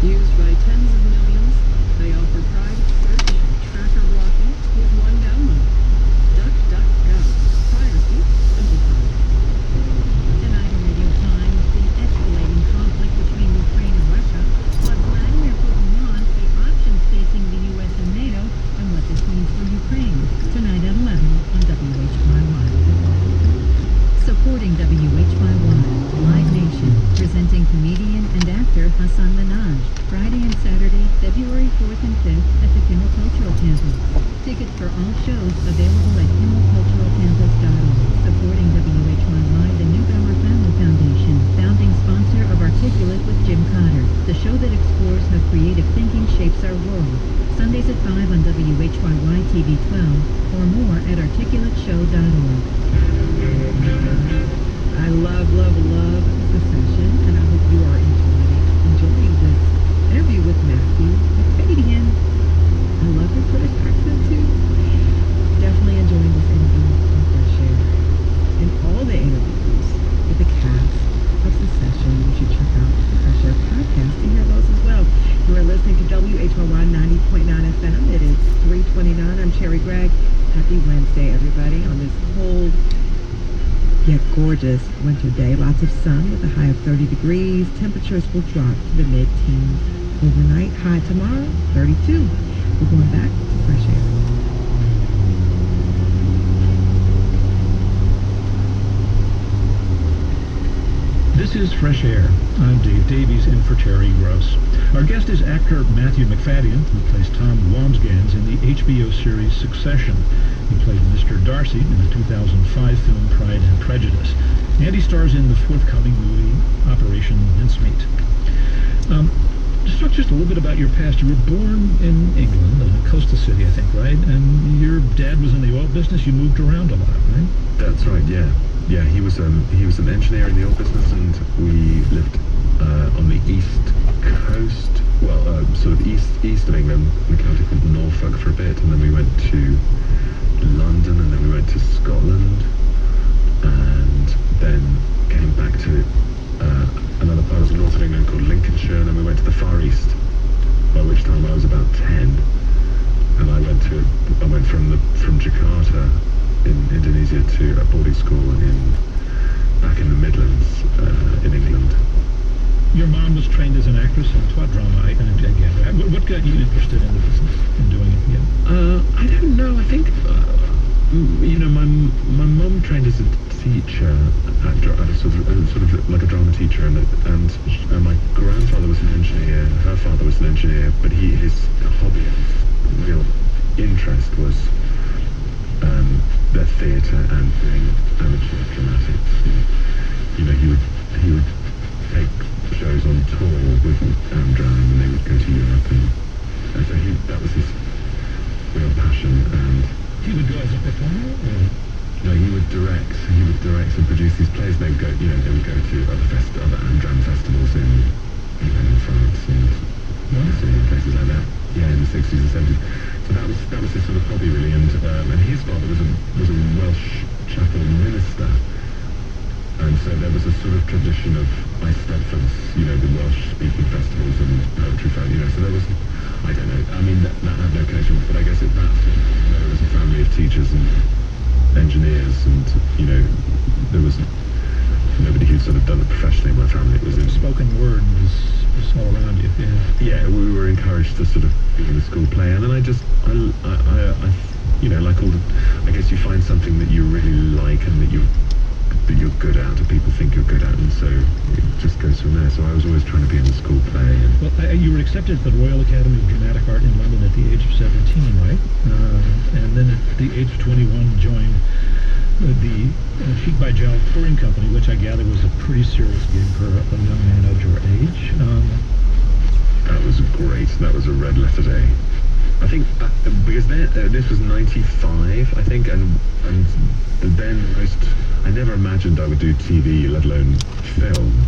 Used by tens of millions, they offer private search and tracker blocking with one download. DuckDuckGo. Privacy simplified. Tonight on Radio Times, the escalating conflict between Ukraine and Russia, what Vladimir Putin wants, the options facing the U.S. and NATO, and what this means for Ukraine. Tonight at 11 on WHYY. Supporting WHYY, Live Nation, presenting comedian and actor Hassan Minhaj, Friday and Saturday, February 4th and 5th at the Kimmel Cultural Campus. Tickets for all shows available at KimmelCulturalCampus.org. Supporting WHYY, the Newcomer Family Foundation, founding sponsor of Articulate with Jim Cotter, the show that explores how creative thinking shapes our world. Sundays at 5 on WHYY TV 12, or more at articulateshow.org. I love Secession, and I hope you are enjoying this interview with Matthew McFadyen. I love your British accent too. Definitely enjoying this interview on Fresh Air. And all the interviews with the cast of Secession. You should check out the Fresh Air podcast to hear those as well. You are listening to WHYY 90.9 FM. It is 3:29. I'm Cherry Gregg. Happy Wednesday, everybody, on this cold yet gorgeous winter day. Lots of sun with a high of 30 degrees. Temperatures will drop to the mid-teens overnight. High tomorrow, 32. We're going back to Fresh Air. This is Fresh Air. I'm Dave Davies in for Terry Gross. Our guest is actor Matthew McFadyen, who plays Tom Wambsgans in the HBO series Succession. He played Mr. Darcy in the 2005 film Pride and Prejudice. And he stars in the forthcoming movie Operation Mincemeat. Just talk just a little bit about your past. You were born in England, in a coastal city, I think, right? And your dad was in the oil business. You moved around a lot, right? That's right, yeah. Yeah, he was an engineer in the oil business, and we lived on the east coast, sort of east of England, in a county called Norfolk for a bit, and then we went to London, and then we went to Scotland, and then came back to another part of the north of England called Lincolnshire, and then we went to the Far East, by which time I was about 10, and I went from Jakarta in Indonesia to a boarding school back in the Midlands in England. Your mom was trained as an actress and taught drama, I gather. What got you interested in the business, in doing it again? I don't know. I think, my mom trained as a teacher, at a sort of like a drama teacher, and my grandfather was an engineer. Her father was an engineer, but his hobby and real interest was the theatre and doing amateur dramatics. He would take shows on tour with Amdram, and they would go to Europe, and so that was his real passion. And he would go as a performer, or? No, he would direct and produce these plays. They would go to other Amdram festivals in France and places like that. Yeah, in the 60s and 70s. So that was his sort of hobby, really. And his father was a Welsh chapel minister. And so there was a sort of tradition of Eisteddfod's, the Welsh-speaking festivals and poetry fair, so there was, I don't know, I mean, that had no connection, but I guess at that point, there was a family of teachers and engineers, and, there was nobody who'd sort of done it professionally in my family. It was spoken word was all around you, yeah. Yeah, we were encouraged to sort of be in the school play, and then I like I guess you find something that you really like and that you're good at, and people think you're good at, and so it just goes from there. So I was always trying to be in the school play. Well, you were accepted at the Royal Academy of Dramatic Art in London at the age of 17, right? And then at the age of 21 joined the Cheek by Jowl touring company, which I gather was a pretty serious gig for a young man of your age. That was great. That was a red letter day. I think because this was 95, I think, and then I never imagined I would do TV, let alone film.